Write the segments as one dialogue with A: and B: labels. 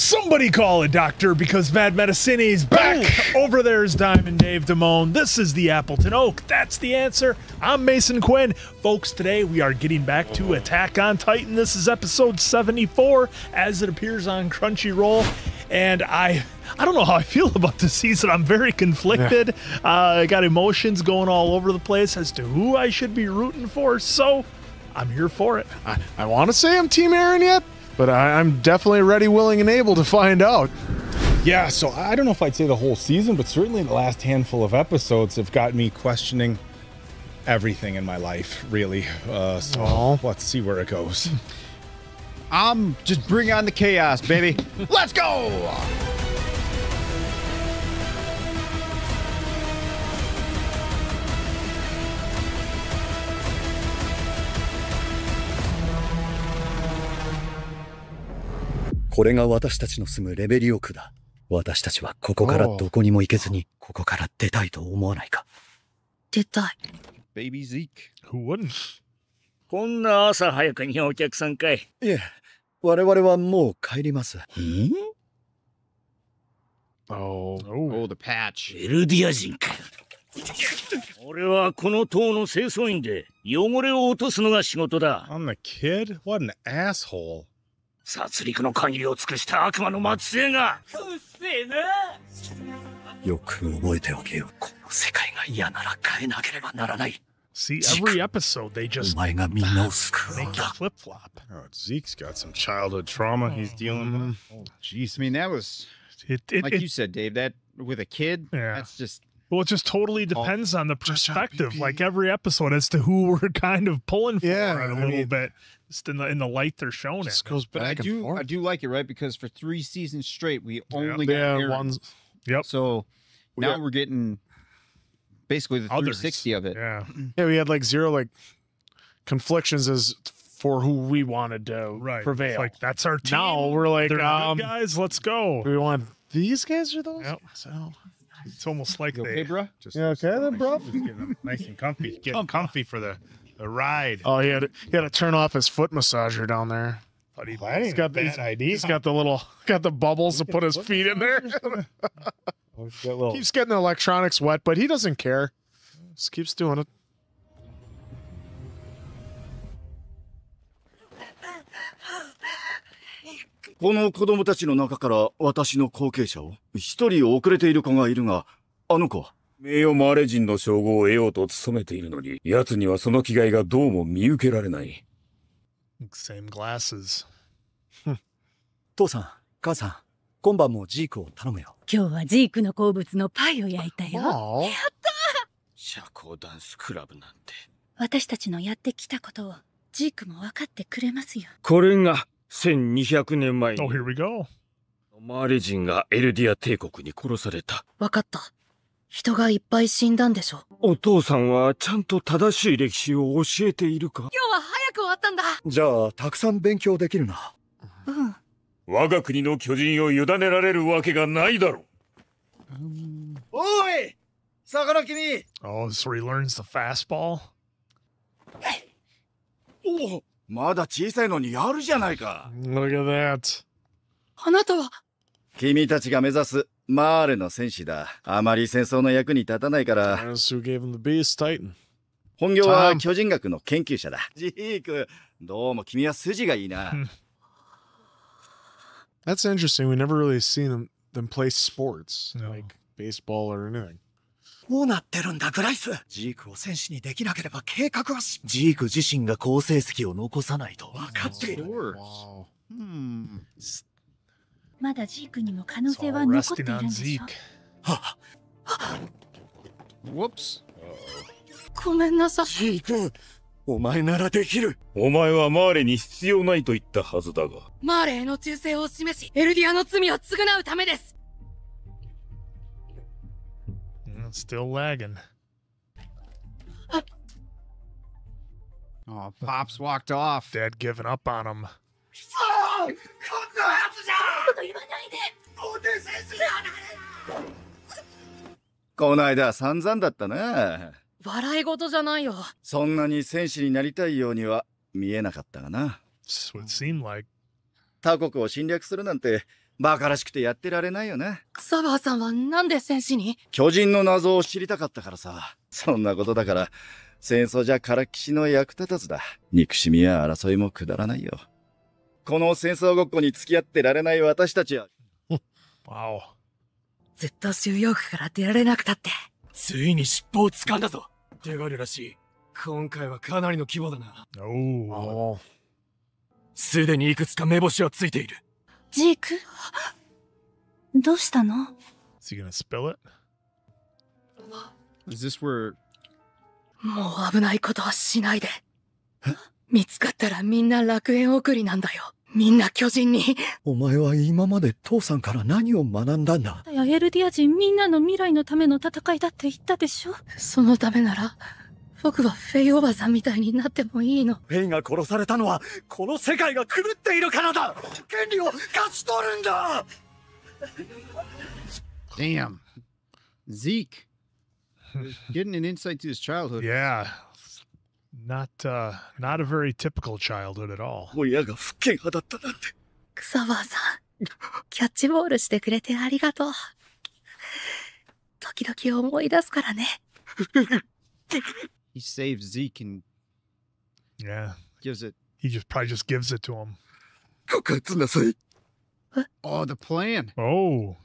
A: Somebody call a doctor because Mad Medicine's back. Over there's Diamond Dave Damone. This is the Appleton Oak. That's the answer. I'm Mason Quinn. Folks, today we are getting back to Attack on Titan. This is episode 74 as it appears on Crunchyroll. And I don't know how I feel about this season. I'm very conflicted. I got emotions going all over the place as to who I should be rooting for. So I'm here for it.
B: I want to say I'm Team Eren yet, but I'm definitely ready, willing, and able to find out.
C: Yeah, so I don't know if I'd say the whole season, but certainly the last handful of episodes have got me questioning everything in my life, really. So let's see where it goes.
D: Just bring on the chaos, baby. Let's go!
E: これが私たちの住むレベリオ区だ。私たちはここからどこにも行けずに、ここから出たいと思わないか。
F: 出たい。
D: Baby Zeke.
A: Who wouldn't?
G: こんな朝早くにお客さんかい。
E: いえ、我々はもう帰ります。
D: Oh, the patch.
G: エルディア人か。俺はこの塔の清掃員で汚れを落とすのが仕事だ。
C: I'm the kid? What an asshole.
G: 殺戮の限りを尽くした悪魔の末裔が。うっせえな。
E: よく覚えておけよ。この世界が嫌なら変えなければならない。
A: See, every episode they just
E: お前がみんなを救う
A: make
E: の
A: you
E: だ。
A: flip-flop.
C: Oh, Zeke's got some childhood trauma he's dealing with. Oh, jeez.
D: I mean, that was, like you said, Dave, that with a kid, that's just...
A: Well, it just totally depends on the perspective, like every episode, as to who we're kind of pulling for it a little bit. Just in the light they're showing it.
B: Goes back
D: I
B: and
D: do like it, right? Because for 3 seasons straight, we only got Eren.
B: ones.
A: Yep.
D: So now we're getting basically the 360 of it.
A: Yeah.
B: Yeah, we had like zero like conflictions as for who we wanted to prevail.
A: It's like that's our team.
B: Now we're like,
A: they're good guys, let's go.
B: we want these guys or those?
A: Yep.
B: So
A: It's almost like
D: Okay, bro?
B: yeah, okay then, bro.
C: Just getting nice and comfy. Getting comfy for the ride.
B: Oh, he had to turn off his foot massager down there.
A: But
B: He's got the bubbles to put his feet in there. Keeps getting the electronics wet, but he doesn't care. Just keeps doing it.
E: この子供たちの中から私の後継者を一人遅れている子がいるが、あの子は
H: 名誉マーレ人の称号を得ようと努めているのに、奴にはその気概がどうも見受けられない。
A: Same glasses.
E: 父さん、母さん、今晩もジークを頼むよ。
F: 今日はジークの好物のパイを焼いたよ。
B: Oh.
G: 社交ダンスクラブなんて。
F: 私たちのやってきたことをジークも分かってくれますよ。
G: これが1200年前
A: Oh,
G: に
A: here we go.
G: マーレ人がエルディア帝国に殺された。
F: 分かった。人がいっぱい死んだんでしょ。
G: お父さんはちゃんと正しい歴史を教えているか？
F: 今日は早く終わったんだ。
E: じゃあ、たくさん勉強できるな。
F: うん。
H: 我が国の巨人を委ねられるわけがないだろう。
E: おい！魚君！
A: Oh, so he learns the fastball.
E: おお、まだ小さいのにやるじゃないか。
A: Look at that.
F: あなたは
E: 君たちが目指すマーレの戦士だ。あまり戦争の役に立たないから。
B: That's who gave him the beast titan.
E: 本業は巨人学の研究者だ。ジーク、どうも君は筋がいいな。
B: That's interesting. We never really seen them play sports, like baseball or anything.
E: どうなってるんだ、グライス。ジークを戦士にできなければ計画はジーク自身が好成績を残さないと分かっている。
B: Wow.
F: まだジークにも可能
A: It's
F: 性
A: all
F: は残ってい
A: resting
F: るん
A: on
F: でしょ。
A: Zeke.
D: Whoops.
F: ごめんなさい。
E: ジーク、お前ならできる。
H: お前はマーレに必要ないと言ったはずだが。
F: マーレへの忠誠を示し、エルディアの罪を償うためです。
A: Still lagging.
D: Oh, Pops walked off.
A: Dad giving up on him.
E: この間散々だったな。
F: 笑い事じゃないよ。
E: そんなに戦士になりたいようには見えなかったがな。
A: That's what it seemed like.
E: 他国を侵略するなんてバカらしくてやってられないよな。
F: 草葉さんはなんで戦士に？
E: 巨人の謎を知りたかったからさ。そんなことだから、戦争じゃからきしの役立たずだ。憎しみや争いもくだらないよ。この戦争ごっこに付き合ってられない私たちは。
A: Wow.
F: ずっと収容区から出られなくたって。
I: ついに尻尾を掴んだぞ。手軽らしい。今回はかなりの規模だな。
A: Oh.
I: すでにいくつか目星はついている。
F: ジーク？どうしたの？
A: Is he gonna spill it?
D: Is this where...
F: もう危ないことはしないで。見つかったらみんな楽園送りなんだよ。みんな巨人に。
E: お前は今まで父さんから何を学んだんだ？
F: エルディア人みんなの未来のための戦いだって言ったでしょ。そのためなら、僕はフェイおばさんみたいになってもいいの。
E: フェイが殺されたのは、この世界が狂っているからだ。権利を勝ち取るんだ。
D: Damn. Zeke. Getting an insight to his childhood.
A: Yeah. Not a very typical childhood at all.
E: 親が不敬派だったなんて。
F: 草葉さん、キャッチボールしてくれてありがとう。時々思い出すからね。
D: He saves Zeke and
A: Yeah.
D: gives it.
A: He probably just gives it to him.
E: 告発なさい。
D: Oh, the plan.
A: Oh.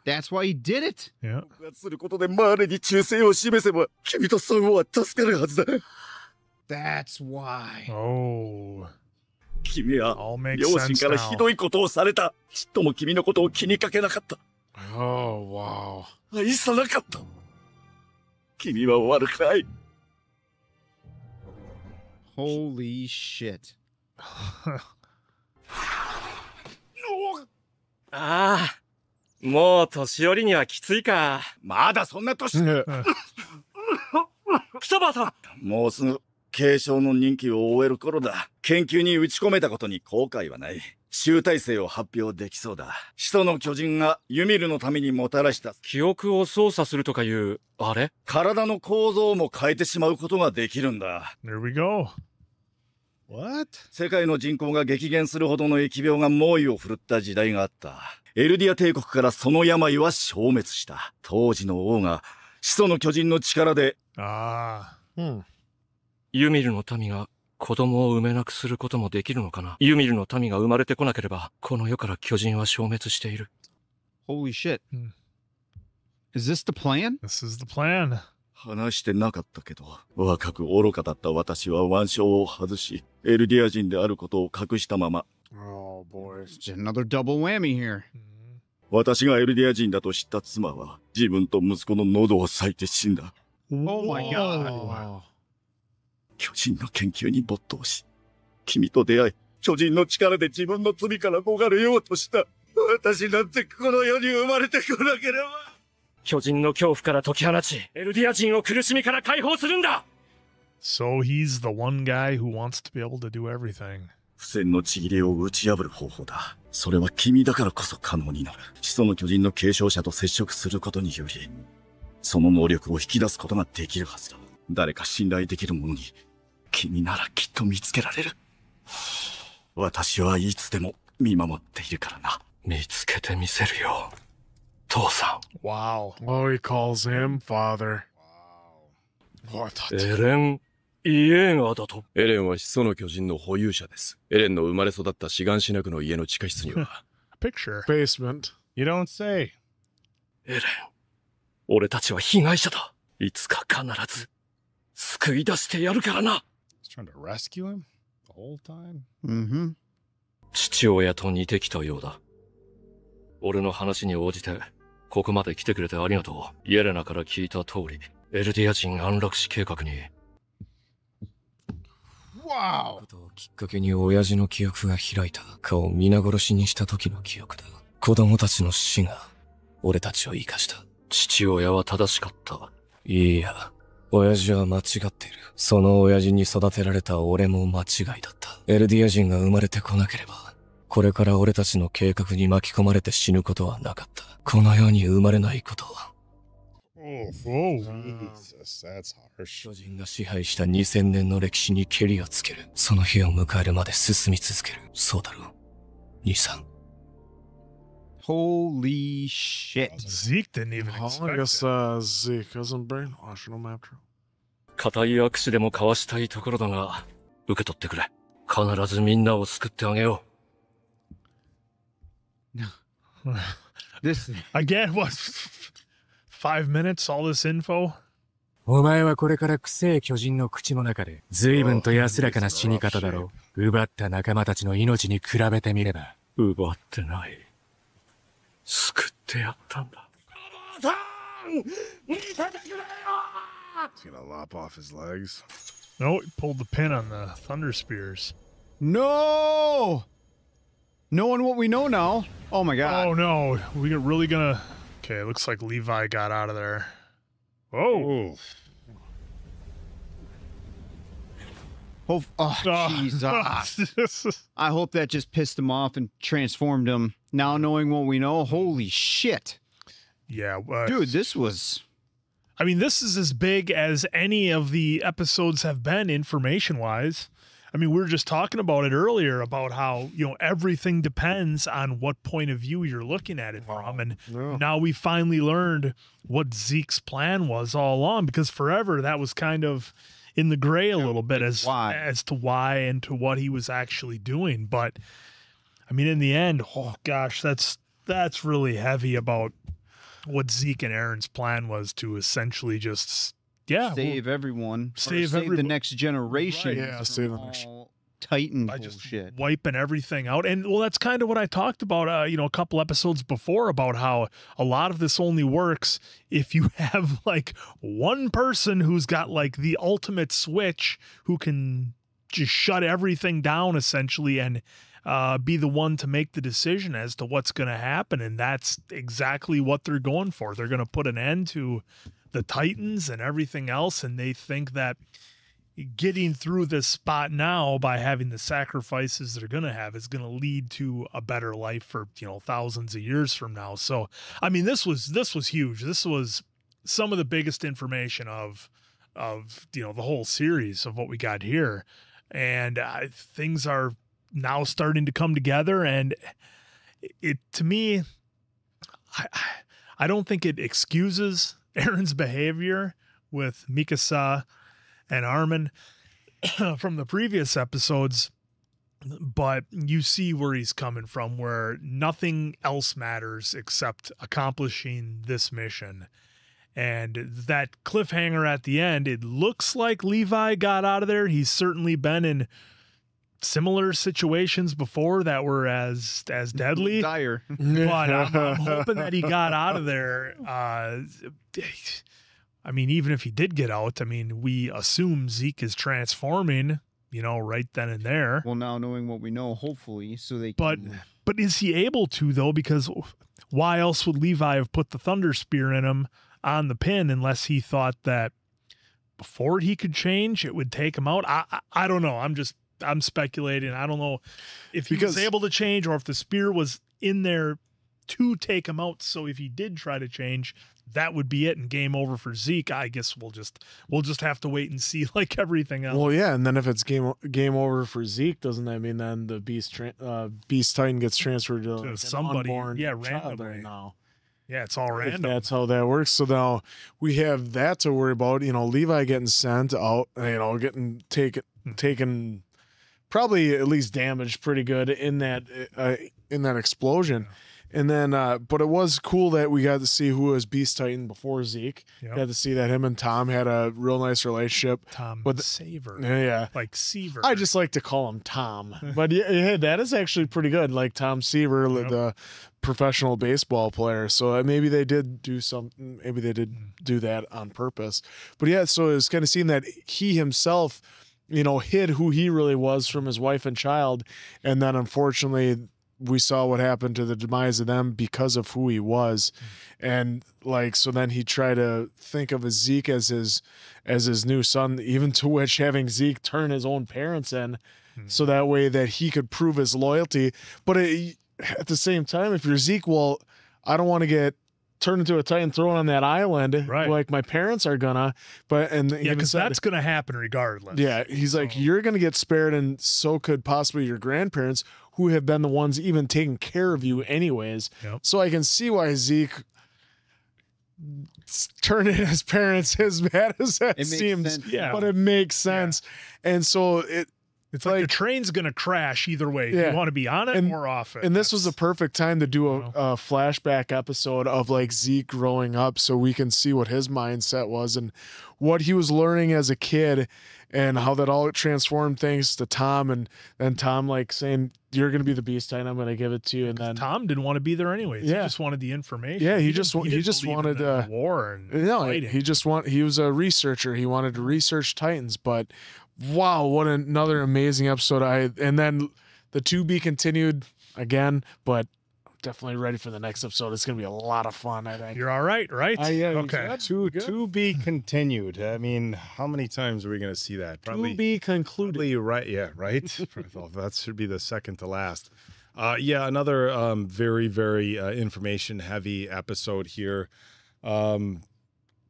D: That's why he did it.
A: Yeah.
E: 告発することでマーレに忠誠を示せば、君とソンは助かるはずだ。
D: That's why.
A: Oh.
E: 君は
A: All makes
E: 両親
A: sense
E: から
A: now.
E: ひどいことをされた。ちっとも君のことを気にかけなかった。
B: Oh, wow.
E: 愛さなかった。君は悪くない。
D: Holy shit.
I: ああ、もう年寄りにはきついか。
E: まだそんな年。
I: 草葉さん。
E: もうすぐ継承の任期を終える頃だ。研究に打ち込めたことに後悔はない。集大成を発表できそうだ。始祖の巨人がユミルのためにもたらした
I: 記憶を操作するとかいう、あれ？
E: 体の構造も変えてしまうことができるんだ。
A: There we go.
B: What?
E: 世界の人口が激減するほどの疫病が猛威を振るった時代があった。エルディア帝国からその病は消滅した。当時の王が始祖の巨人の力で、
A: Ah.
I: ユミルの民が子供を産めなくすることもできるのかな。ユミルの民が生まれてこなければ、この世から巨人は消滅している。
D: Holy shit. Is this the plan?
A: This is the plan.
E: 話してなかったけど、若く愚かだった私は腕章を外し、エルディア人であることを隠したまま、
B: Oh, boy.
D: Just another double whammy here.
E: 私がエルディア人だと知った妻は、自分と息子の喉を裂いて死んだ。
D: Oh my god.
B: Wow.
E: 巨人の研究に没頭し、君と出会い、巨人の力で自分の罪から逃れようとした。私なんてこの世に生まれてこなければ。
I: 巨人の恐怖から解き放ち、エルディア人を苦しみから解放するんだ。
A: So he's the one guy who wants to be able to do everything.
E: 不戦のちぎりを打ち破る方法だ。それは君だからこそ可能になる。始祖の巨人の継承者と接触することにより、その能力を引き出すことができるはずだ。誰か信頼できる者に、君ならきっと見つけられる。私はいつでも見守っているからな。
I: 見つけてみせるよ、父さん。
A: Wow.
B: Oh, he calls him father.
A: Oh, I thought.
I: エレン・イエーガーだと。
H: エレンは始祖の巨人の保有者です。エレンの生まれ育ったシガンシナ区の家の地下室には、
A: Picture.
B: Basement.
C: You don't say.
I: エレン、俺たちは被害者だ。いつか必ず救い出してやるからな。
C: He's trying to rescue him the whole time.
D: Mm-hmm.
I: 父親と似てきたようだ。俺の話に応じて、ここまで来てくれてありがとう。イエレナから聞いた通り、エルディア人安楽死計画に。
C: Wow.
I: ことをきっかけに親父の記憶が開いた。顔を皆殺しにした時の記憶だ。子供たちの死が、俺たちを生かした。父親は正しかった。いや、親父は間違っている。その親父に育てられた俺も間違いだった。エルディア人が生まれてこなければ、これから俺たちの計画に巻き込まれて死ぬことはなかった。この世に生まれないことは。
C: Jesus, that's harsh.
I: 巨人が支配した2000年の歴史にケリをつける。その日を迎えるまで進み続ける。そうだろう、兄さん。
D: Holy shit.
A: Zeke didn't even expect
B: I guess
A: it.
B: Zeke wasn't brainwashing him after.
I: 固い握手でも交わしたいところだが、受け取ってくれ。必ずみんなを救ってあげよ
D: う。This
A: again what 5 minutes all this info?
J: お前はこれから臭い巨人の口の中で随分と安らかな死に方だろう。奪った仲間たちの命に比べてみれば。
I: 奪ってない。救ってやったんだ。
B: He's gonna lop off his legs.
A: No, he pulled the pin on the Thunder Spears.
D: No! Knowing what we know now. Oh my god.
A: Oh no, we are really gonna... Okay, it looks like Levi got out of there. Whoa.
D: Jesus. I hope that just pissed him off and transformed him. Now knowing what we know, holy shit.
A: Yeah.
D: Dude, this was...
A: I mean, this is as big as any of the episodes have been information-wise. I mean, we were just talking about it earlier about how, you know, everything depends on what point of view you're looking at it from. And now we finally learned what Zeke's plan was all along, because forever that was kind of in the gray a little bit as to why and to what he was actually doing. But I mean, in the end, oh gosh, that's really heavy about what Zeke and Eren's plan was to essentially just
D: save everyone, save the next generation.
A: Right.
B: Yeah, save the next
D: Titan
A: by just
D: bullshit.
A: Wiping everything out. And well, that's kind of what I talked about, you know, a couple episodes before about how a lot of this only works if you have like one person who's got like the ultimate switch who can just shut everything down essentially and be the one to make the decision as to what's going to happen. And that's exactly what they're going for. They're going to put an end to the Titans and everything else. And they think that getting through this spot now by having the sacrifices they're going to have is going to lead to a better life for, you know, thousands of years from now. So, I mean, this was huge. This was some of the biggest information of, you know, the whole series of what we got here. And things are now starting to come together. And it, to me, I don't think it excuses Eren's behavior with Mikasa and Armin from the previous episodes, but you see where he's coming from, where nothing else matters except accomplishing this mission. And that cliffhanger at the end, it looks like Levi got out of there. He's certainly been in similar situations before that were as deadly.
D: Dire.
A: But I'm hoping that he got out of there. I mean, even if he did get out, I mean, we assume Zeke is transforming, you know, right then and there.
D: Well, now knowing what we know, hopefully, so they
A: can... But is he able to, though? Because why else would Levi have put the Thunder Spear in him on the pin unless he thought that before he could change, it would take him out? I don't know. I'm speculating. I don't know if he was able to change or if the spear was in there to take him out. So if he did try to change, that would be it and game over for Zeke. I guess we'll just have to wait and see, like everything else.
B: Well, yeah, and then if it's game over for Zeke, doesn't that mean then the Beast Titan gets transferred to
A: somebody?
B: Yeah,
A: randomly
B: right now.
A: Yeah, it's all random.
B: If that's how that works. So now we have that to worry about. You know, Levi getting sent out. You know, getting taken. Probably at least damaged pretty good in that explosion. And then, but it was cool that we got to see who was Beast Titan before Zeke. Yep. Got to see that him and Tom had a real nice relationship.
A: Tom Saver.
B: Yeah.
A: Like Seaver.
B: I just like to call him Tom. But yeah, that is actually pretty good. Like Tom Seaver, the professional baseball player. So maybe they did do something. Maybe they did do that on purpose. But yeah, so it was kind of seeing that he himself, you know, hid who he really was from his wife and child. And then unfortunately, we saw what happened to the demise of them because of who he was. And like, so then he tried to think of Zeke as his new son, even to which having Zeke turn his own parents in so that way that he could prove his loyalty. But at the same time, if you're Zeke, well, I don't want to get turned into a Titan thrown on that island, right? Like my parents are gonna,
A: because that's gonna happen regardless.
B: Yeah, he's like, you're gonna get spared, and so could possibly your grandparents. who have been the ones even taking care of you anyways.
A: Yep.
B: So I can see why Zeke turning his parents as bad as that
D: It makes
B: seems.
D: sense.
A: Yeah.
B: But it makes sense. And so
A: It's like the train's going to crash either way. You want to be on it or off it.
B: And this was a perfect time to do a flashback episode of like Zeke growing up so we can see what his mindset was and what he was learning as a kid and how that all transformed thanks to Tom. And then Tom like saying, you're going to be the Beast Titan. I'm going to give it to you. And then
A: Tom didn't want to be there anyways.
B: Yeah.
A: He just wanted the information.
B: Yeah, he
A: didn't
B: just
A: believe
B: wanted
A: in the war and fighting.
B: he was a researcher. He wanted to research Titans, but wow, what another amazing episode. And then the to be continued again, but I'm definitely ready for the next episode. It's going to be a lot of fun, I think.
A: You're all right?
C: Okay. To be continued. I mean, how many times are we going to see that?
B: To be concluded.
C: Probably right. Yeah, right. That should be the second to last. Yeah, another very, very information heavy episode here.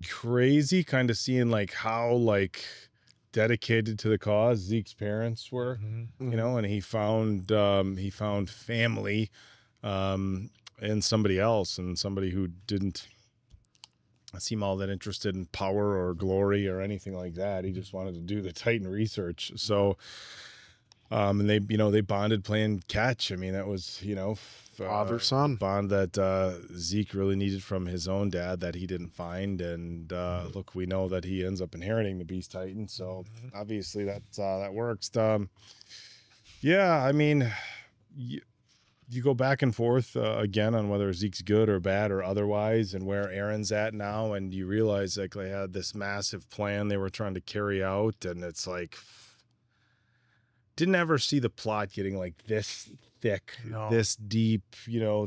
C: Crazy kind of seeing like how like dedicated to the cause Zeke's parents were, you know, and he found family in somebody else, and somebody who didn't seem all that interested in power or glory or anything like that. He just wanted to do the Titan research. So and they bonded playing catch. I mean, that was,
B: father son
C: bond that Zeke really needed from his own dad that he didn't find. And look, we know that he ends up inheriting the Beast Titan, so obviously that works. Yeah, I mean, you go back and forth again on whether Zeke's good or bad or otherwise, and where Eren's at now, and you realize like they had this massive plan they were trying to carry out, and it's like didn't ever see the plot getting like this thick, this deep,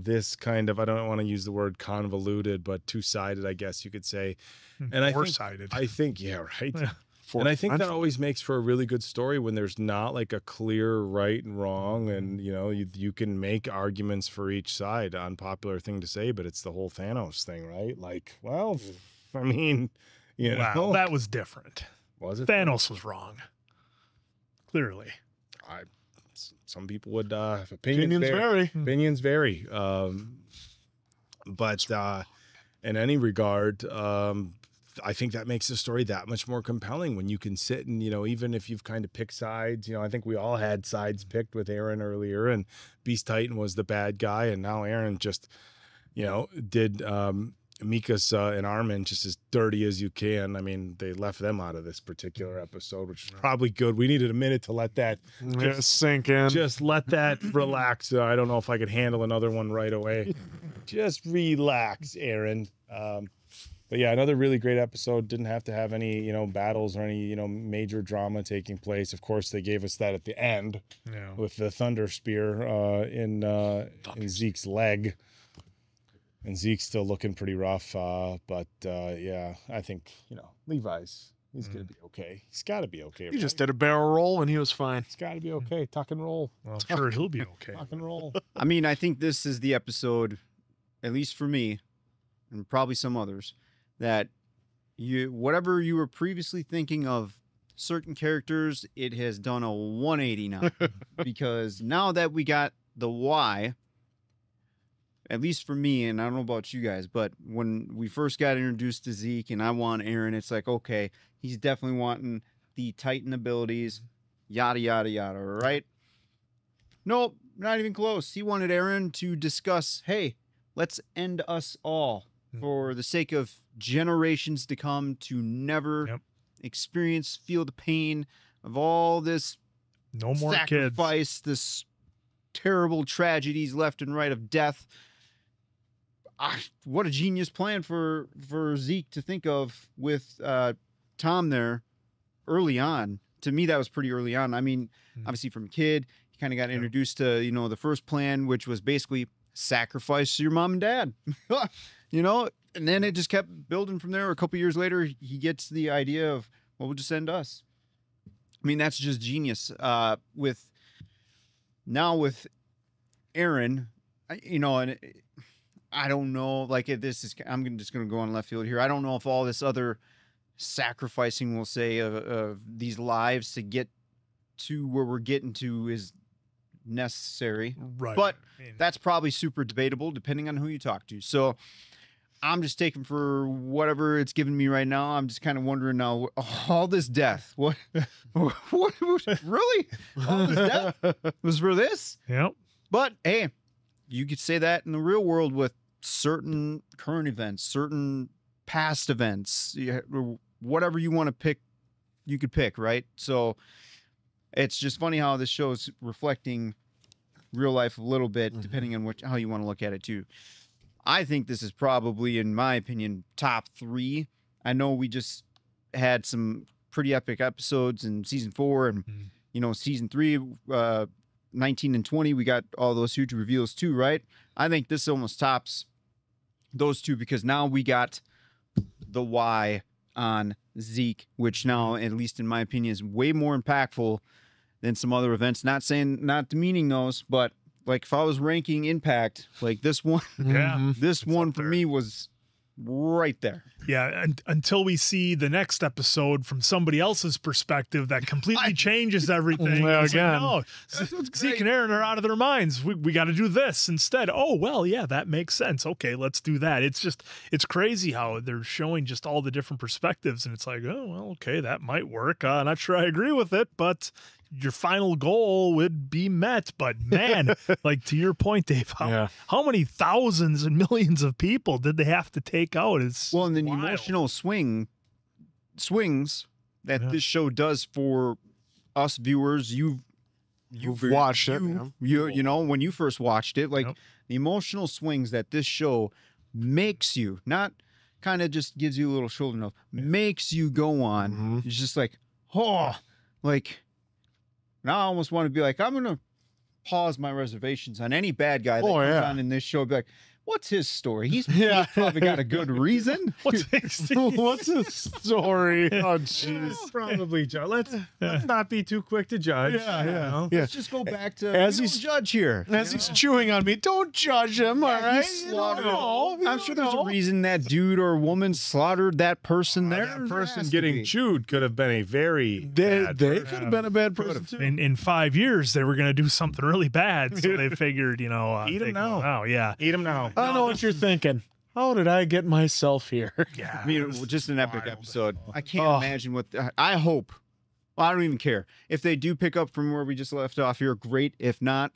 C: this kind of, I don't want to use the word convoluted, but two-sided, I guess you could say. And
A: four-sided.
C: I think, yeah, right. Yeah. And I think that always makes for a really good story when there's not like a clear right and wrong, and you can make arguments for each side. Unpopular thing to say, but it's the whole Thanos thing, right? Like, well, I mean,
A: wow, that was different.
C: Was it?
A: Thanos was wrong. Clearly.
C: Some people would opinions vary. Opinions vary. But in any regard, I think that makes the story that much more compelling when you can sit and, even if you've kind of picked sides, I think we all had sides picked with Eren earlier, and Beast Titan was the bad guy, and now Eren just, did Mikasa and Armin just as dirty as you can. I mean, they left them out of this particular episode, which is probably good. We needed a minute to let that
B: just sink in.
C: Just let that relax. I don't know if I could handle another one right away. Just relax, Eren. But yeah, another really great episode. Didn't have to have any, battles or any, major drama taking place. Of course, they gave us that at the end with the Thunder Spear in Zeke's leg. And Zeke's still looking pretty rough. But yeah, I think, Levi's, he's going to be okay. He's got to be okay.
B: He just did a barrel roll and he was fine.
C: He's got to be okay. Tuck and roll.
A: Well, I'm sure he'll be okay.
C: Tuck and roll.
D: I mean, I think this is the episode, at least for me, and probably some others, that whatever you were previously thinking of certain characters, it has done a 180 now. Because now that we got the why, at least for me, and I don't know about you guys, but when we first got introduced to Zeke and I want Eren, it's like, okay, he's definitely wanting the Titan abilities, yada, yada, yada, right? Nope, not even close. He wanted Eren to discuss, hey, let's end us all for the sake of generations to come to never experience, feel the pain of all this
A: no more
D: sacrifice, this terrible tragedies left and right of death. What a genius plan for Zeke to think of with Tom there early on. To me, that was pretty early on. I mean, obviously from a kid, he kind of got introduced to, the first plan, which was basically sacrifice your mom and dad, and then it just kept building from there. A couple years later, he gets the idea of, well, we'll just end us. I mean, that's just genius. With Eren, and I don't know, like I'm just going to go on left field here. I don't know if all this other sacrificing, we'll say, of these lives to get to where we're getting to is necessary.
A: Right.
D: But
A: I mean,
D: that's probably super debatable depending on who you talk to. So I'm just taking for whatever it's giving me right now. I'm just kind of wondering now, all this death, what really? All this death was for this?
A: Yep.
D: But hey, you could say that in the real world with certain current events, certain past events, whatever you want to pick, you could pick, right? So it's just funny how this show is reflecting real life a little bit, depending on how you want to look at it too. I think this is probably, in my opinion, top 3. I know we just had some pretty epic episodes in season 4 and, you know, season 3, 19 and 20, we got all those huge reveals too, right? I think this almost tops those two because now we got the why on Zeke, which now, at least in my opinion, is way more impactful than some other events. Not demeaning those, but like if I was ranking impact, like this one, this one for me was right there.
A: Yeah, until we see the next episode from somebody else's perspective that completely changes everything.
B: Well,
A: It's like,
B: again.
A: no, Zeke and Eren are out of their minds. We got to do this instead. Oh, well, yeah, that makes sense. Okay, let's do that. It's crazy how they're showing just all the different perspectives, and it's like, oh, well, okay, that might work. Not sure I agree with it, but your final goal would be met. But man, like to your point, Dave, how many thousands and millions of people did they have to take out? It's
D: well, and then
A: wild.
D: Emotional swings that this show does for us viewers. You've
B: watched it.
D: You know, when you first watched it, like the emotional swings that this show makes you, not kind of just gives you a little shoulder nod, makes you go on. It's just like, oh, like now I almost want to be like, I'm gonna pause my reservations on any bad guy that comes on in this show. Be like, what's his story? He's probably got a good reason.
B: What's his story? Oh, jeez.
C: Probably, John. Let's not be too quick to judge.
D: Let's just go back to
B: as
D: he's judge here.
B: As he's chewing on me, don't judge him. All right,
D: I'm sure there's a reason that dude or woman slaughtered that person there.
C: That person getting chewed could have been a very
B: they could have been a bad person too.
A: In 5 years, they were going to do something really bad, so they figured, eat
C: him now.
A: Eat
C: him now.
B: I know what you're thinking. How did I get myself here?
A: Yeah,
D: I mean, just an epic episode. I can't imagine what. I hope. Well, I don't even care if they do pick up from where we just left off here. Great. If not,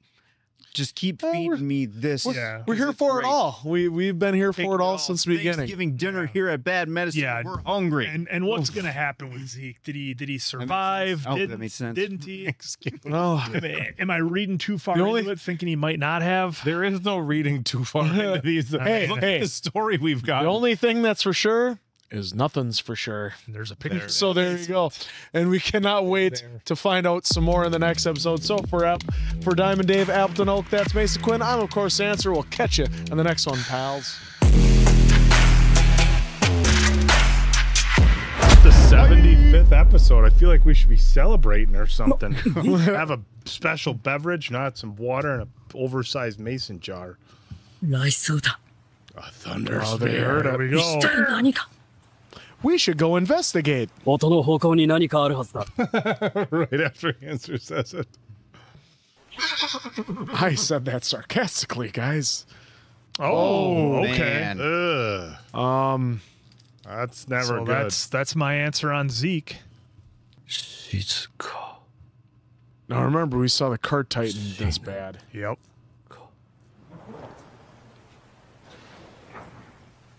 D: just keep feeding me this.
B: We're here for it all. We've been here for it all since the beginning.
D: Thanksgiving dinner here at Bad Medicine.
A: Yeah,
D: we're hungry.
A: And what's going to happen with Zeke? Did he survive?
D: That makes sense.
A: Didn't he?
B: Oh,
A: am I reading too far into it, thinking he might not have?
C: There is no reading too far into these. Look at the story we've got.
B: The only thing that's for sure is nothing's for sure.
A: There's a picture.
B: So there you go. And we cannot wait to find out some more in the next episode. So for Diamond Dave, Appleton Oak, that's Mason Quinn. I'm, of course, Answer. We'll catch you in the next one, pals.
C: The 75th episode. I feel like we should be celebrating or something. Have a special beverage, not some water in an oversized mason jar.
G: 来そうだ。
C: A thunder
B: Oh, they
C: sphere.
B: heard it.
A: There we
G: 一
A: go.
G: 体何か
B: We should go investigate.
G: 音の方向に何かあるはずだ。
C: Right after Answer says it.
B: I said that sarcastically, guys.
A: Oh, okay.
D: Man.
C: That's never
A: So
C: good.
A: that's my answer on Zeke.
G: 静か。
B: Now remember, we saw the cart titan this bad.
A: Yep.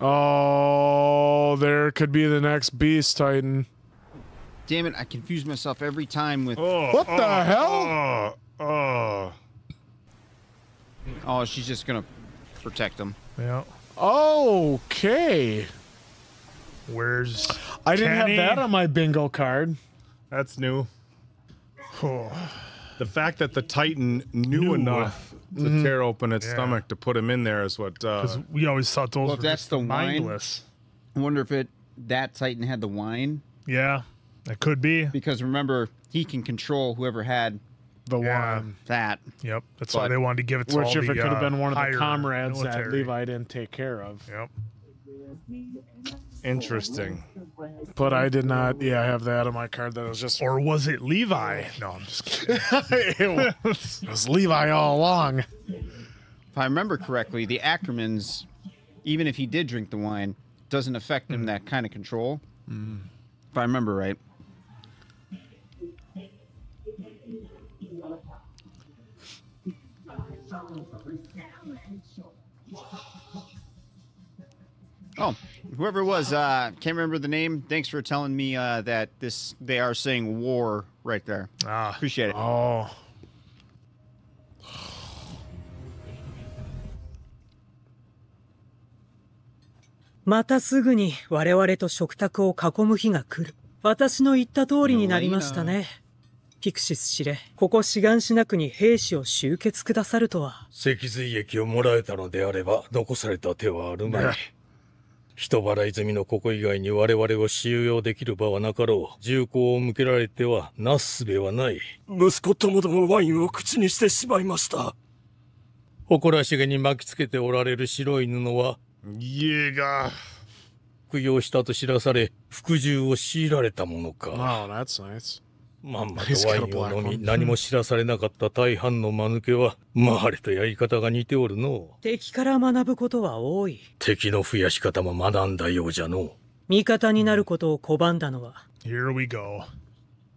B: Oh, there could be the next beast titan.
D: Damn it! I confuse myself every time with.
B: What the hell?
D: Oh, she's just gonna protect them.
A: Yeah.
B: Okay.
A: Where's
B: I didn't
A: Kenny?
B: have that on my bingo card.
C: That's new. The fact that the Titan knew enough to tear open its stomach to put him in there is what.
A: Because we always thought those
D: Well,
A: were
D: that's
A: just
D: the wine.
A: mindless.
D: I wonder if that Titan had the wine,
A: Yeah, that could be.
D: because remember he can control whoever had
B: The
A: Yeah.
B: one.
D: that.
A: Yep, that's why
D: But-
A: they wanted to give it to
B: Which,
A: all
B: if
A: the
B: it could have been one of
A: higher
B: the comrades that
A: military.
B: Levi didn't take care of.
A: Yep.
C: Interesting.
B: But I did not, have that on my card. That was just.
A: Or was it Levi? No, I'm just kidding.
B: It was Levi all along.
D: If I remember correctly, the Ackermans, even if he did drink the wine, doesn't affect him that kind of control. If I remember right. Oh, whoever it was, can't remember the name. Thanks for telling me that they are saying war right there. Appreciate it.
A: Oh.
K: 「またすぐに我々と食卓を囲む日が来る。私の言った通りになりましたね。ピクシス司令、ここ志願しなくに兵士を集結くださるとは。
H: 脊髄液をもらえたのであれば、残された手はあるまい。人払い済みのここ以外に我々を収容できる場はなかろう。銃口を向けられてはなすすべはない。息子ともどもワインを口にしてしまいました。誇らしげに巻きつけておられる白い布は、家が服用したと知らされ、服従を強いられたものか。
B: Wow, that's nice.
H: まんまとワインを飲み、何も知らされなかった大半の間抜けは、マーレとやり方が似ておるの。
K: 敵から学ぶことは多い。
H: 敵の増やし方も学んだようじゃの。
K: 味方になることを拒んだのは。
A: Here we go.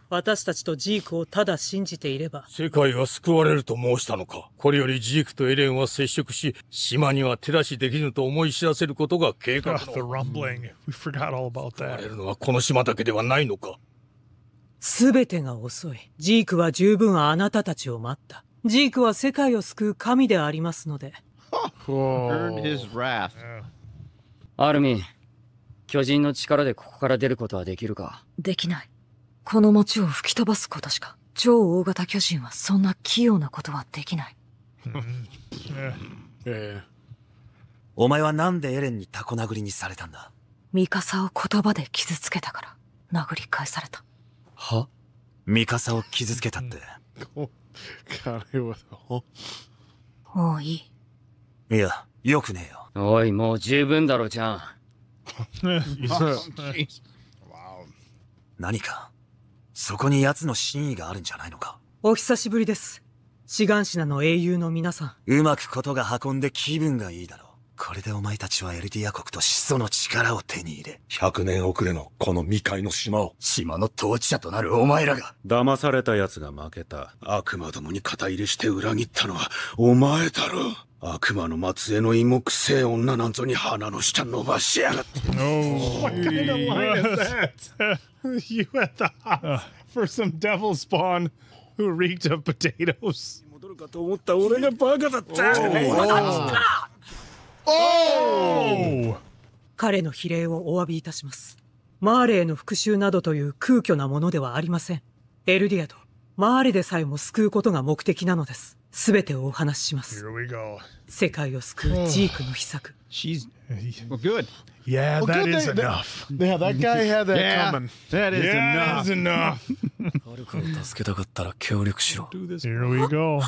K: 私たちとジークをただ信じていれば。
H: 世界は救われると申したのか。これよりジークとエレンは接触し、島には手出しできぬと思い知らせることが計画の。
A: The rumbling. We forgot all about
H: 救わ
A: that.
H: れるのはこの島だけではないのか。
K: すべてが遅い。ジークは十分あなたたちを待った。ジークは世界を救う神でありますので。
D: Earned his wrath.
L: アルミン、巨人の力でここから出ることはできるか？
F: できない。この町を吹き飛ばすことしか。超大型巨人はそんな器用なことはできない。
M: お前はなんでエレンにタコ殴りにされたんだ？
F: ミカサを言葉で傷つけたから殴り返された。
M: は？ミカサを傷つけたって。
F: もういい。
M: いや、よくねえよ。
L: おい、もう十分だろ、ちゃん。
M: 何かそこに奴の真意があるんじゃないのか。
K: お久しぶりです。志願シナの英雄の皆さ
M: ん。うまくことが運んで気分がいいだろう。これでお前たちはエルディア国と始祖の力を手に入れ、
N: 100年遅れのこの未開の島を、
M: 島の統治者となるお前らが。
N: 騙された奴が負けた。悪魔どもに肩入れして裏切ったのはお前だろ。悪魔の末裔の芋くせえ女なんぞに鼻の下伸ばしやがって。
C: What kind of line is that? You at the house for some devil spawn who reeked of potatoes.
N: 戻るかと思った俺がバカだった。
K: 彼の非礼をお詫びいたします。マーレへの復讐などという空虚なものではありません。エルディアとマーレでさえも救うことが目的なのです。すべてをお話しします。世界を救うジークの秘策。
D: She's well, good.
A: Yeah,
B: Well,
A: that
B: good,
A: is
B: they-
A: enough.
B: Yeah, that guy had that
D: Yeah,
B: coming.
D: that is
A: Yeah,
D: enough.
A: that's enough.
I: ファルコを助けたかったら協力しろ。
A: Here we go.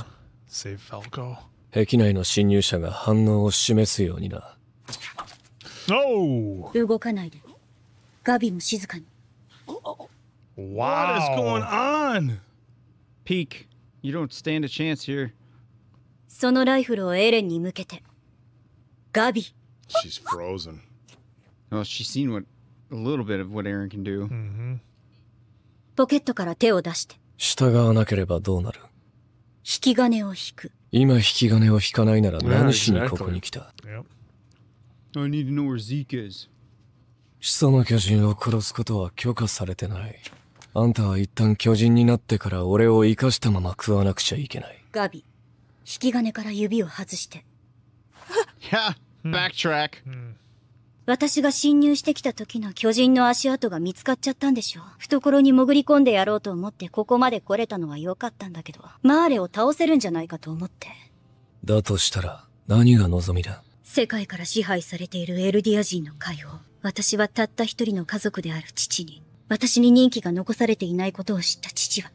A: Save Falco.
I: 壁内の侵入者が反応を示すようにな。
A: Oh!
O: 動かないで。ガビも静かに。
A: Wow.
C: What is going on?
D: Peek, you don't stand a chance here.
O: そのライフルをエレンに向けて。ガビ。
C: She's frozen.
D: Well, she's seen a little bit of what Eren can do.
O: ポケットから手を出して。
I: 従わなければどうなる？
O: 引き金を引く。
I: 今引き金を引かないなら何しにここに来た？
D: I need to know where Zeke is.
I: 始祖の巨人を殺すことは許可されてない。あんたは一旦巨人になってから俺を生かしたまま食わなくちゃいけない。
O: ガビ、引き金から指を外して。
D: Yeah, backtrack.
O: 私が侵入してきた時の巨人の足跡が見つかっちゃったんでしょ。懐に潜り込んでやろうと思ってここまで来れたのは良かったんだけど、マーレを倒せるんじゃないかと思って。
I: だとしたら何が望みだ？
O: 世界から支配されているエルディア人の解放。私はたった一人の家族である父に、私に任期が残されていないことを知った父は、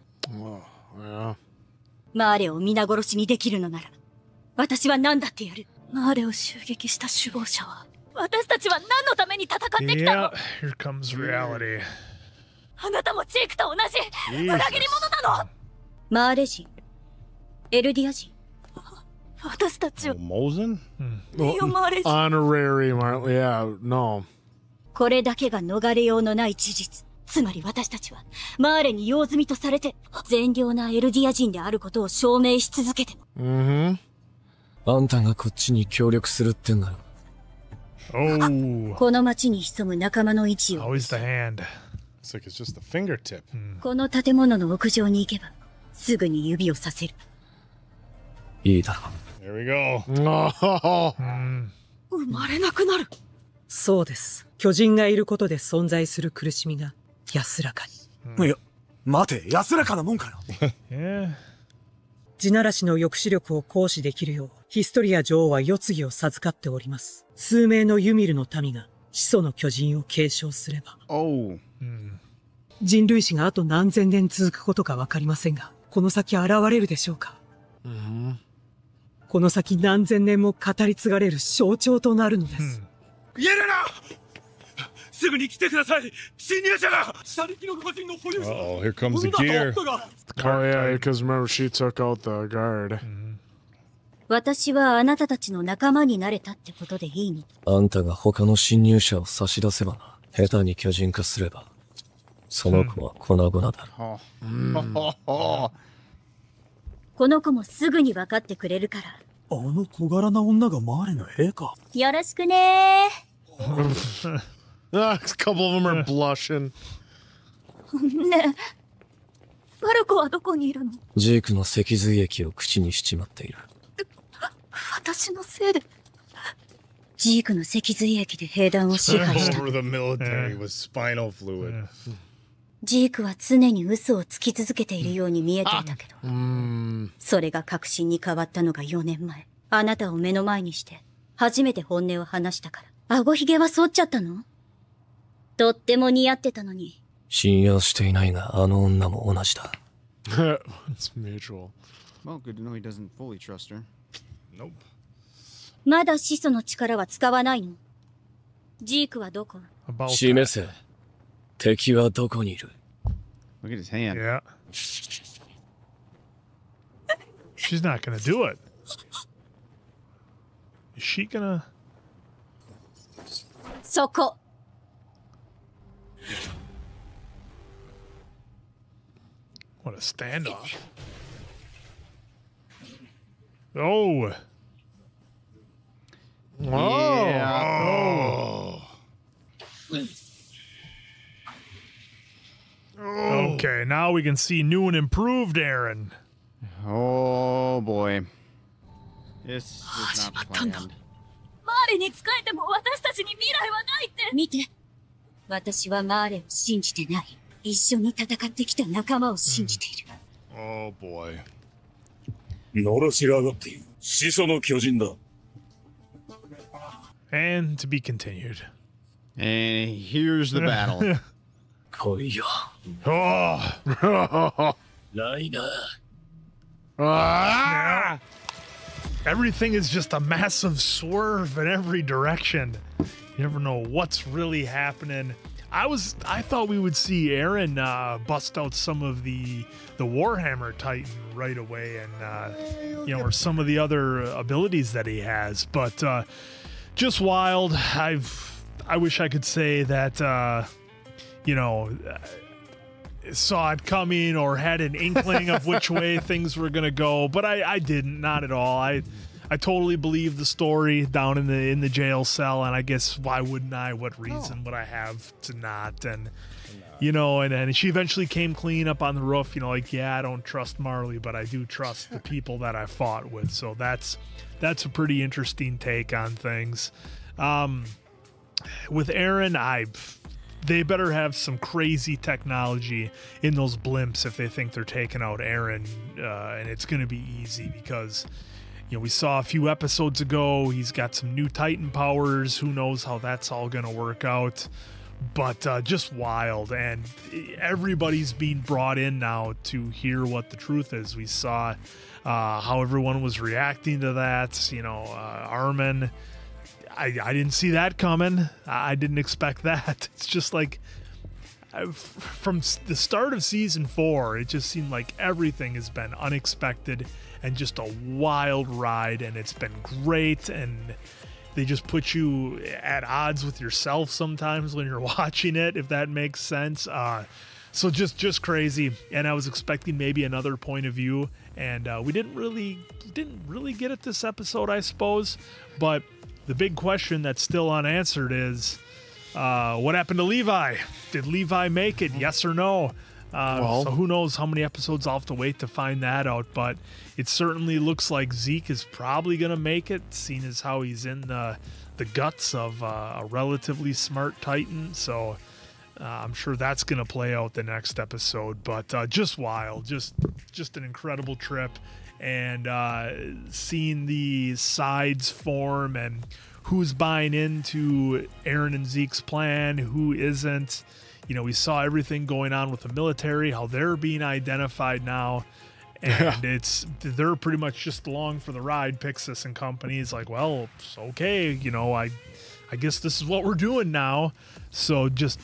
O: マーレを皆殺しにできるのなら、私は何だってやる。
F: マーレを襲撃した首謀者は、私たちは何のために戦ってきたの？
A: Yeah, here comes reality.
F: あなたもジークと同じ裏切り者なの？
O: マーレ人、エルディア人。
F: 私たちを
C: Mosen?
F: イオマーレ人。
B: Honorary, yeah, no.
O: これだけが逃れようのない事実。つまり私たちはマーレに用済みとされて善良なエルディア人であることを証明し続けても。
I: あんたがこっちに協力するってんだろ。
O: この町に潜む仲間の位置を。
A: Always the hand.
C: It's like it's just a fingertip.
O: この建物の屋上に行けばすぐに指をさせる。
I: いいだろう。
C: There we go.
K: 生まれなくなる。そうです。巨人がいることで存在する苦しみが安らかに。
M: いや、待て、安らかなもんかよ。
A: Yeah.
K: 地ならしの抑止力を行使できるよう、ヒストリア女王は世継ぎを授かっております。数名のユミルの民が始祖の巨人を継承すれば。人類史があと何千年続くことかわかりませんが、この先現れるでしょうか。この先何千年も語り継がれる象徴となるのです。
N: イエレナ、すぐに来てください。侵入者が車力の巨人の保有者。
C: Oh, here comes the gear.
B: Oh yeah, because remember she took out the guard.
O: 私はあなたたちの仲間になれたってことでいいの？
I: あんたが他の侵入者を差し出せばな。下手に巨人化すれば、その子は粉々だろう。
O: この子もすぐに分かってくれるから。
M: あの小柄な女がマーレの兵か。
O: よろしくね
B: ー。A couple of them are blushing.
F: ねえ、ファルコはどこにいるの？
I: ジークの脊髄液を口にしちまっている。
F: 私のせいで。
O: ジークの脊髄液で兵団を支配した。
C: Over the military with spinal fluid.
O: ジークは常に嘘をつき続けているように見えていたけど、それが確信に変わったのが4年前。あなたを目の前にして初めて本音を話したから。顎ひげは剃っちゃったの？とっても似合ってたのに。
I: 信用していないが、あの女も同じだ。
B: It's mutual.
D: Well, good to know he doesn't fully trust her.
C: Nope.
O: まだ始祖の力は使わないの？ジークはどこ？
I: 示せ。敵はどこにいる？
D: Look at his hand.
A: Yeah. She's not gonna do it. Is she gonna?
O: そこ。
A: What a standoff. Oh.
D: Yeah.
A: Okay, now we can see new and improved Eren.
D: Oh boy. This is not planned.
F: マーレに仕えても私たちに未来はないって。
O: 見て。私はマーレを信じてない。一緒に戦ってきた仲間を信じている。
C: Oh boy.
N: のろしらがっている。始祖の巨人だ。
A: And to be continued.
D: And here's the battle.
I: 来いよ。
A: Oh.
I: ライナー。
A: Ah! Everything is just a massive swerve in every direction. You never know what's really happening. I thought we would see Eren bust out some of the Warhammer Titan right away, and or some of the other abilities that he has. But just wild. I wish I could say that saw it coming or had an inkling of which way things were gonna go, but I didn't, not at all. I totally believed the story down in the jail cell, and I guess why wouldn't I? What reason would I have to not? And and she eventually came clean up on the roof. Yeah, I don't trust Marley, but I do trust the people that I fought with. So that's a pretty interesting take on things. With Eren, they better have some crazy technology in those blimps if they think they're taking out Eren, and it's going to be easy because, we saw a few episodes ago, he's got some new Titan powers. Who knows how that's all going to work out, but just wild, and everybody's being brought in now to hear what the truth is. We saw how everyone was reacting to that, Armin. I didn't see that coming. I didn't expect that. It's just like from the start of season 4, it just seemed like everything has been unexpected and just a wild ride, and it's been great. And they just put you at odds with yourself sometimes when you're watching it, if that makes sense. So just crazy. And I was expecting maybe another point of view, and we didn't really get it this episode, I suppose. But the big question that's still unanswered is, what happened to Levi? Did Levi make it? Yes or no? So who knows how many episodes I'll have to wait to find that out. But it certainly looks like Zeke is probably going to make it, seeing as how he's in the guts of a relatively smart Titan. So I'm sure that's going to play out the next episode. But just wild. Just an incredible trip. And seeing the sides form and who's buying into Eren and Zeke's plan, who isn't. You know, we saw everything going on with the military, how they're being identified now. And they're pretty much just along for the ride. Pixis and company is like, well, it's okay. You know, I guess this is what we're doing now. So just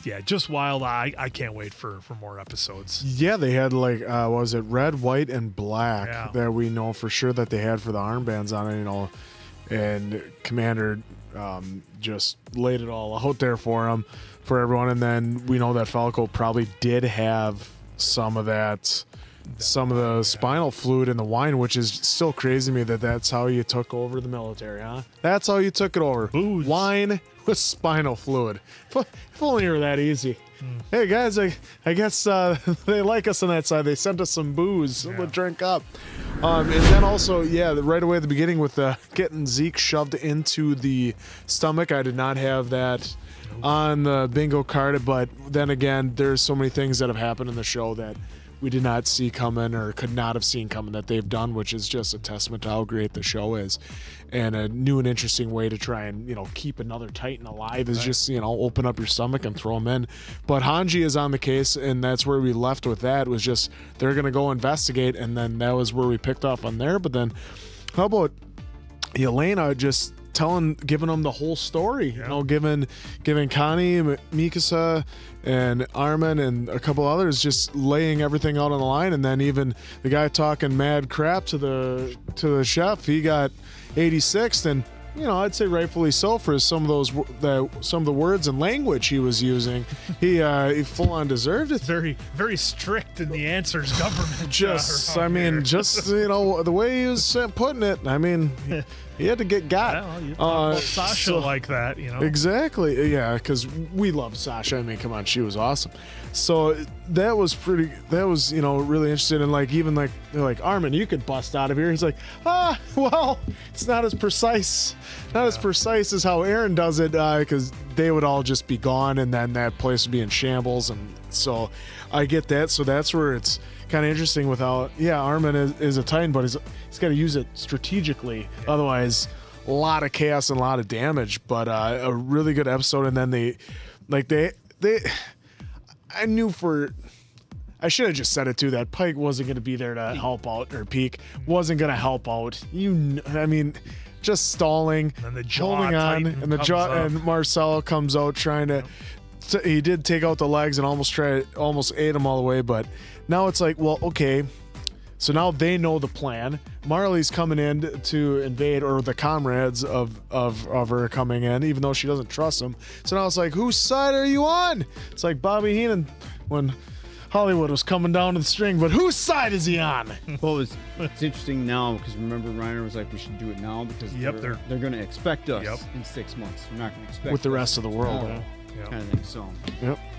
A: wild. I can't wait for more episodes.
B: Yeah, they had like, was it red, white, and black that we know for sure that they had for the armbands on it, you know, and Commander just laid it all out there for him, for everyone. And then we know that Falco probably did have some of the spinal fluid in the wine, which is still crazy to me that's how you took over the military, huh? That's how you took it over. Booze. Wine with spinal fluid. If only it were that easy. Hey guys, I guess they like us on that side. They sent us some booze to drink up. And then also, right away at the beginning with getting Zeke shoved into the stomach. I did not have that on the bingo card, but then again, there's so many things that have happened in the show that we did not see coming or could not have seen coming that they've done, which is just a testament to how great the show is. And a new and interesting way to try and, keep another Titan alive is just, open up your stomach and throw them in. But Hanji is on the case, and that's where we left with that, was just they're going to go investigate, and then that was where we picked off on there. But then how about Yelena just giving them the whole story, giving Connie, Mikasa, and Armin, and a couple others, just laying everything out on the line. And then even the guy talking mad crap to the chef, he got 86th, and I'd say rightfully so for some of the words and language he was using. He full on deserved it.
A: Very, very strict in the answers, government.
B: The way he was putting it. He had to get got.
A: Well, you talk about Sasha like that,
B: Exactly. Yeah, because we love Sasha. I mean, come on, she was awesome. So that was really interesting. And they're like, Armin, you could bust out of here. He's like, well, it's not as precise. Not as precise as how Eren does it, because they would all just be gone, and then that place would be in shambles. And so I get that. So that's where it's kind of interesting with how, Armin is a Titan, but he's got to use it strategically. Yeah. Otherwise, a lot of chaos and a lot of damage. But a really good episode. And then they I knew I should have just said it too, that Pike wasn't going to be there to help out, or Peak wasn't going to help out. Just stalling, and the holding on, and and Marcel comes out trying to. He did take out the legs and almost ate him all the way, but now it's like, well, okay. So now they know the plan. Marley's coming in to invade, or the comrades of her coming in, even though she doesn't trust him. So now it's like, whose side are you on? It's like Bobby Heenan when Hollywood was coming down to the string, but whose side is he on?
D: Well, it's interesting now, because remember Reiner was like, we should do it now, because they're going to expect us in 6 months. They're not going to expect
B: with the rest of the world.
D: Kind of thing. So,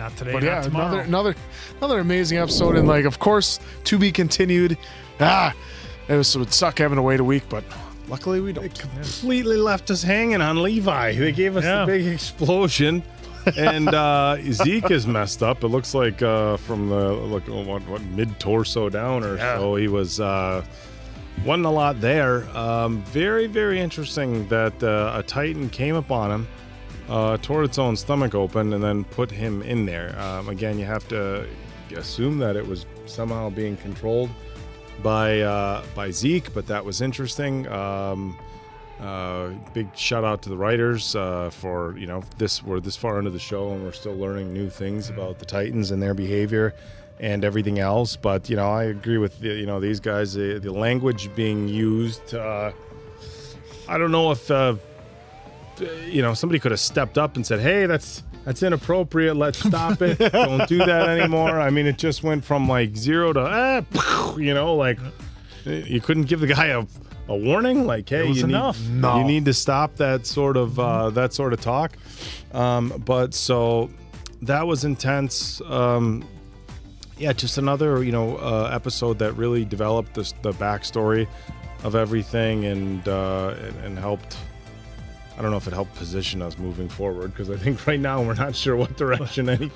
A: not today,
B: but
A: not tomorrow.
B: Another amazing episode, and of course, to be continued. It would suck having to wait a week, but luckily we don't.
C: They completely left us hanging on Levi. They gave us the big explosion, and Zeke is messed up. It looks like from the mid torso down or so. He was wasn't a lot there. Very, very interesting that a Titan came upon him. Tore its own stomach open and then put him in there. Again, you have to assume that it was somehow being controlled by Zeke, but that was interesting. Big shout out to the writers for we're this far into the show and we're still learning new things about the Titans and their behavior and everything else. But I agree with these guys. The language being used. I don't know if somebody could have stepped up and said, "Hey, that's inappropriate. Let's stop it. Don't do that anymore." I mean, it just went from like 0 to like you couldn't give the guy a warning, like, hey, you need to stop that sort of talk. But so that was intense. Just another episode that really developed the backstory of everything and helped. I don't know if it helped position us moving forward, because I think right now we're not sure what direction anything.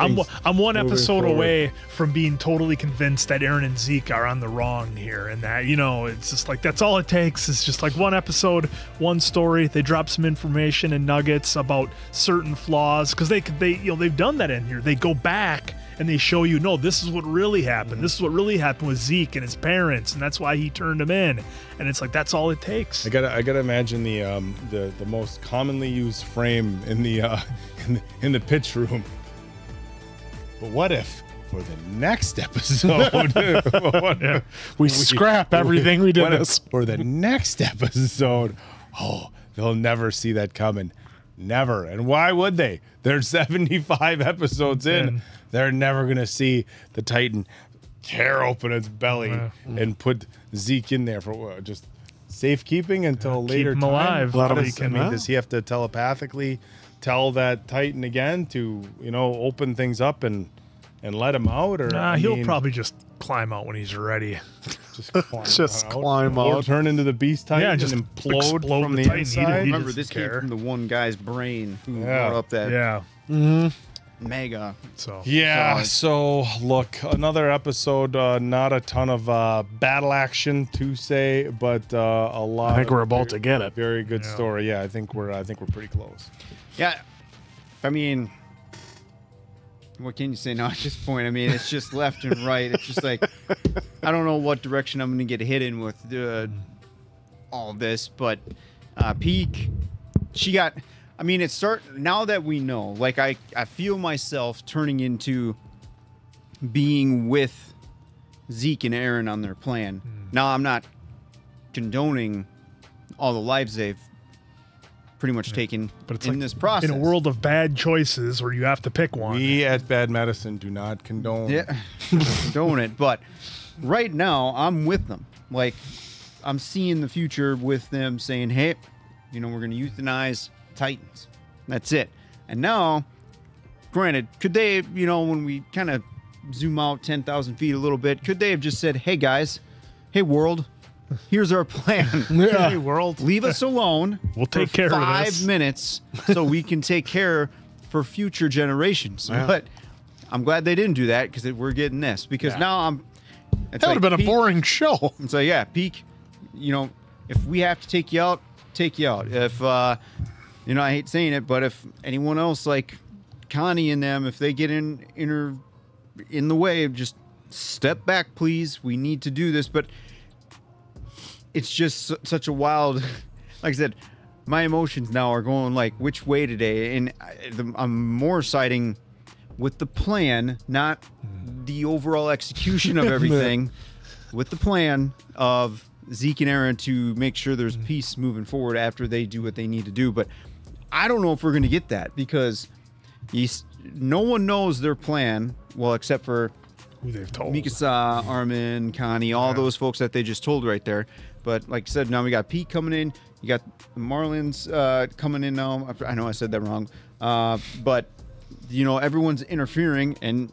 A: I'm one episode away from being totally convinced that Eren and Zeke are on the wrong here, and that it's just like that's all it takes. It's just like one episode, one story. They drop some information and nuggets about certain flaws, because they've done that in here. They go back and they show you, no, this is what really happened. Mm-hmm. This is what really happened with Zeke and his parents, and that's why he turned him in. And it's like that's all it takes.
C: I gotta imagine the most commonly used frame in the pitch room. But what if for the next episode
B: we scrap everything we did
C: for the next episode? Oh, they'll never see that coming. Never. And why would they? They're 75 episodes in. They're never going to see the Titan tear open its belly and put Zeke in there for just safekeeping until later
A: him alive.
C: Does he have to telepathically tell that Titan again to, open things up and let him out? Or
A: he'll probably just climb out when he's ready.
C: Just climb out. Or turn into the Beast Titan and just implode from the inside.
D: Remember, this came from the one guy's brain who brought up that.
A: Yeah.
B: Mm-hmm.
D: Mega.
C: So look, another episode, not a ton of battle action to say, but a lot.
B: I think we're about to get it.
C: Very good story. Yeah, I think we're pretty close.
D: Yeah, I mean, what can you say now at this point? I mean, it's just left and right. It's just like I don't know what direction I'm going to get hit in with all this, but Peak, she got. I mean, now that we know, like I feel myself turning into being with Zeke and Eren on their plan. Now, I'm not condoning all the lives they've pretty much taken in this process.
A: In a world of bad choices where you have to pick one.
C: We at Bad Medicine do not condone.
D: Condone it. But right now, I'm with them. Like, I'm seeing the future with them saying, hey, we're going to euthanize Titans. That's it. And now, granted, could they, when we kind of zoom out 10,000 feet a little bit, could they have just said, hey guys, hey world, here's our plan.
A: Hey world,
D: leave us alone.
A: We'll take care of this.
D: 5 minutes so we can take care for future generations. Yeah. But I'm glad they didn't do that, because we're getting this. Because now
B: that would have been a boring show.
D: And so Peak, if we have to take you out, take you out. If I hate saying it, but if anyone else like Connie and them, if they get in the way, just step back, please. We need to do this. But it's just such a wild, like I said, my emotions now are going like which way today, and I'm more siding with the plan, not the overall execution of everything, with the plan of Zeke and Eren to make sure there's peace moving forward after they do what they need to do. But I don't know if we're going to get that, because no one knows their plan, well, except for
A: who they've told.
D: Mikasa, Armin, Connie, all those folks that they just told right there. But like I said, now we got Pete coming in. You got the Marlins coming in now. I know I said that wrong. But, everyone's interfering, and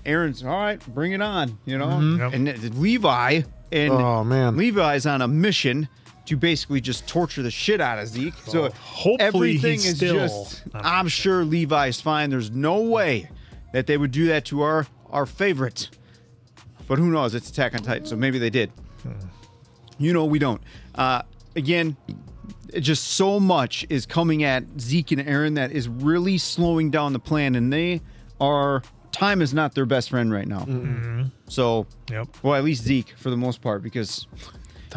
D: Eren's, all right, bring it on, And Levi... And Levi's on a mission to basically just torture the shit out of Zeke. So
A: hopefully
D: everything is just... I'm sure Levi's fine. There's no way that they would do that to our favorite. But who knows? It's Attack on Titan, so maybe they did. We don't. Again, just so much is coming at Zeke and Eren that is really slowing down the plan, and time is not their best friend right now.
A: Mm-hmm.
D: So, well, at least Zeke for the most part, because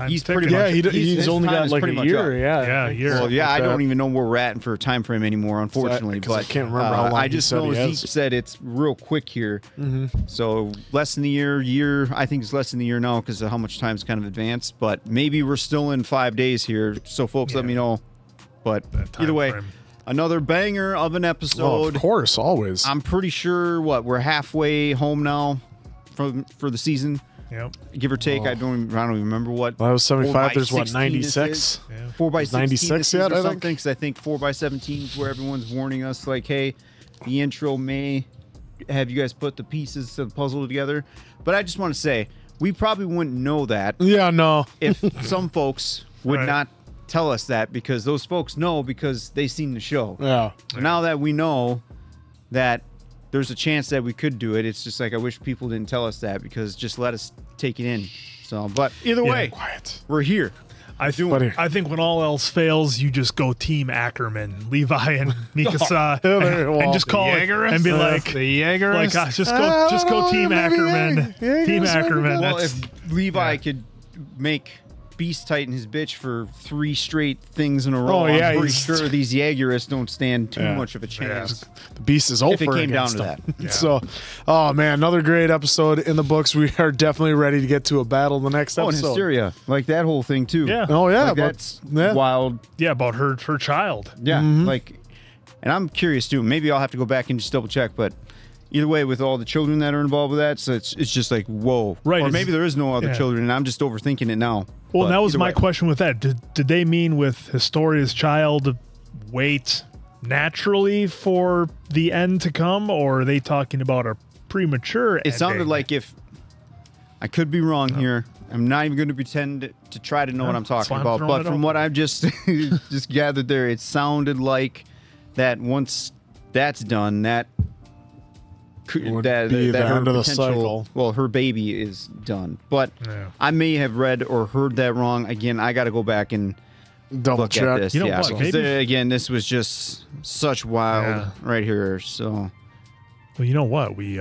A: time's
D: He's
A: ticking.
D: pretty much.
B: he's only
D: time
B: got
D: is
B: like
D: pretty
B: a
D: much
B: year.
D: up.
B: Yeah,
A: a year.
D: Well, yeah,
B: Like
D: I don't
B: that.
D: even know where we're at for time frame anymore, unfortunately.
B: 'cause I
D: But
B: can't remember how long
D: I
B: he
D: just
B: said
D: know
B: he
D: Zeke
B: has.
D: said it's real quick here. So less than the year. I think it's less than the year now because of how much time's kind of advanced. But maybe we're still in 5 days here. So folks, let me know. But either way, another banger of an episode.
B: Well, of course, always.
D: I'm pretty sure we're halfway home now for the season.
A: Yep.
D: Give or take.
B: Oh.
D: I don't even remember what.
B: Well, that was 75.
D: 4x16
B: There's what,
D: this
B: 96?
D: is. 4x16
B: 96 yet, I think?
D: Because I think 4x17 is where everyone's warning us, like, hey, the intro may have you guys put the pieces to the puzzle together. But I just want to say, we probably wouldn't know that.
B: Yeah, no.
D: If some folks would not tell us that, because those folks know because they seen the show.
B: Yeah.
D: So now that we know that there's a chance that we could do it, it's just like I wish people didn't tell us that, because just let us take it in. So, but either way, we're here.
A: I think when all else fails, you just go Team Ackerman, Levi and Mikasa, and just call it and be like
C: the Jaeger.
A: like just go Team Ackerman, Team Ackerman.
D: Well,
A: That's-
D: if Levi could make Beast Titan his bitch for 3 straight things in a row, I'm pretty sure these Jaegerists don't stand too much of a chance.
B: The beast is over
D: if it came down
B: against
D: to
B: them.
D: that.
B: So, oh man, another great episode in the books. We are definitely ready to get to a battle the next
D: Oh, and
B: episode.
D: Hysteria, like that whole thing too.
A: Yeah.
B: Oh yeah,
D: Like,
B: but
D: that's wild.
A: Yeah, about her child.
D: Yeah, like, and I'm curious too. Maybe I'll have to go back and just double check, but either way, with all the children that are involved with that, so it's just like whoa.
A: Right,
D: Or
A: it's-
D: maybe there is no other
A: yeah.
D: children, and I'm just overthinking it now.
A: Well,
D: But
A: that was
D: either
A: my
D: way.
A: question with that. Did they mean with Historia's child wait naturally for the end to come, or are they talking about a premature
D: It sounded
A: ending?
D: like, if I could be wrong here, I'm not even going to pretend to try to know what I'm
A: that's
D: talking
A: why I'm
D: about.
A: throwing
D: But
A: it
D: from
A: out
D: what I've just gathered there, it sounded like that once that's done, that
B: Would
D: that,
B: be
D: that
B: the
D: her
B: end of the
D: potential-
B: cycle.
D: Well, her baby is done. But
A: Yeah.
D: I may have read or heard that wrong. Again, I got to go back and
B: Double
D: look
B: check.
D: at this.
A: You know
D: yeah,
A: what,
D: 'cause
A: maybe-
D: again, this was just such wild
A: Yeah.
D: right here. So
A: Well, you know what? We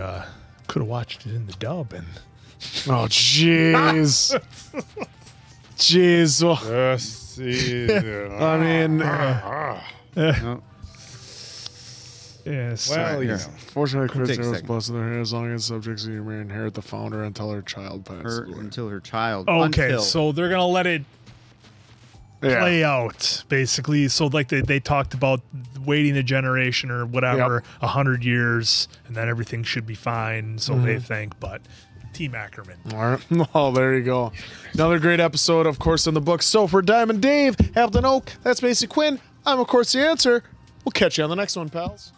A: could have watched it in the dub, and
B: Oh jeez, jeez. I mean,
A: yes.
C: Well, you know.
B: fortunately,
D: Take a
B: Christian was
D: second.
B: blessed with her as long as subjects you may inherit the founder until her child passes away.
D: until her child.
A: Okay,
D: until.
A: so they're gonna let it play out, basically. So like they talked about waiting a generation or whatever, 100 years, and then everything should be fine. So they think, but Team Ackerman.
B: All right. Oh, there you go. Another great episode, of course, in the book. So for Diamond Dave, Hamilton Oak, that's Macy Quinn. I'm, of course, the answer. We'll catch you on the next one, pals.